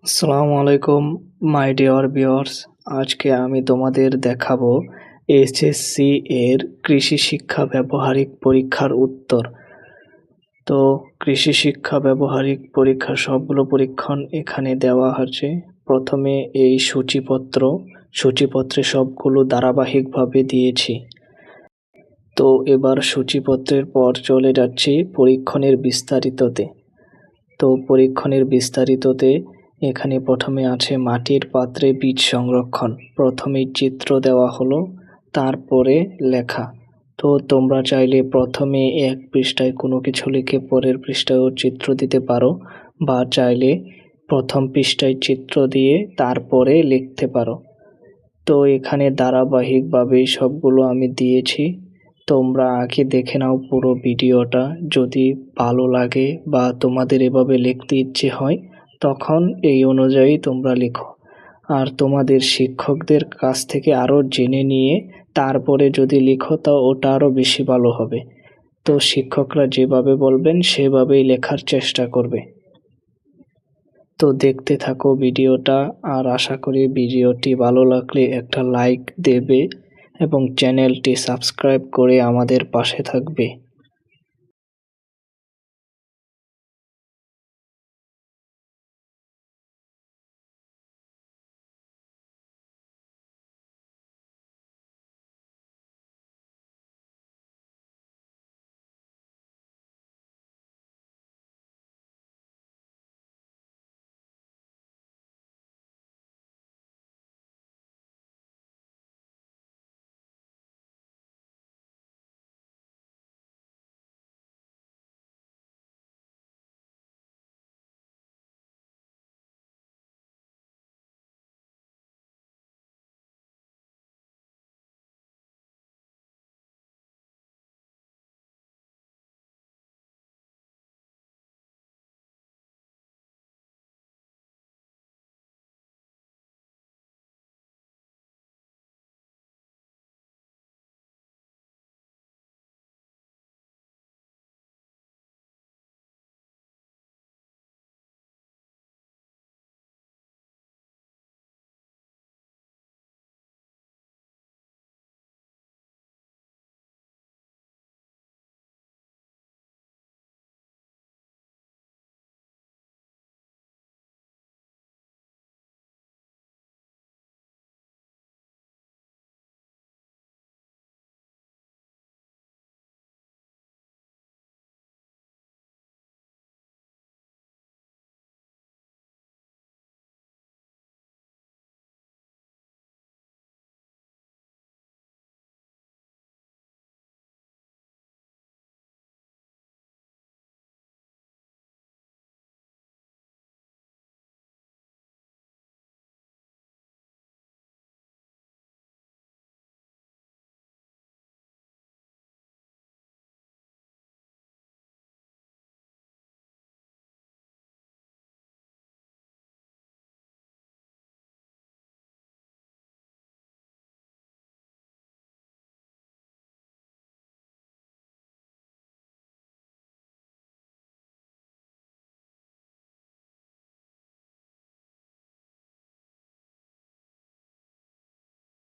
আসসালামু আলাইকুম my dear viewers. আজকে আমি তোমাদের দেখাবো এসএসসি এর কৃষি শিক্ষা ব্যবহারিক পরীক্ষার উত্তর। তো কৃষি শিক্ষা ব্যবহারিক পরীক্ষা সবগুলো পরীক্ষণ এখানে দেওয়া আছে। প্রথমে এই সূচিপত্রে সবগুলো ধারাবাহিকভাবে দিয়েছি। তো এবার সূচিপত্রের পর চলে যাচ্ছি পরীক্ষণের বিস্তারিততে। তো পরীক্ষণের বিস্তারিততে এখানে প্রথমে আছে মাটির পাত্রে বীজ সংরক্ষণ। প্রথমেই চিত্র দেওয়া হলো, তারপরে লেখা। তো তোমরা চাইলে প্রথমে এক পৃষ্ঠায় কোনো কিছু লিখে পরের পৃষ্ঠায়ও চিত্র দিতে পারো, বা চাইলে প্রথম পৃষ্ঠায় চিত্র দিয়ে তারপরে লিখতে পারো। তো এখানে ধারাবাহিকভাবেই সবগুলো আমি দিয়েছি। তোমরা আগে দেখে নাও পুরো ভিডিওটা। যদি ভালো লাগে বা তোমাদের এভাবে লিখতে ইচ্ছে হয় তখন এই অনুযায়ী তোমরা লিখো। আর তোমাদের শিক্ষকদের কাছ থেকে আরও জেনে নিয়ে তারপরে যদি লিখো তো ওটা আরও বেশি ভালো হবে। তো শিক্ষকরা যেভাবে বলবেন সেভাবেই লেখার চেষ্টা করবে। তো দেখতে থাকো ভিডিওটা, আর আশা করি ভিডিওটি ভালো লাগলে একটা লাইক দেবে এবং চ্যানেলটি সাবস্ক্রাইব করে আমাদের পাশে থাকবে।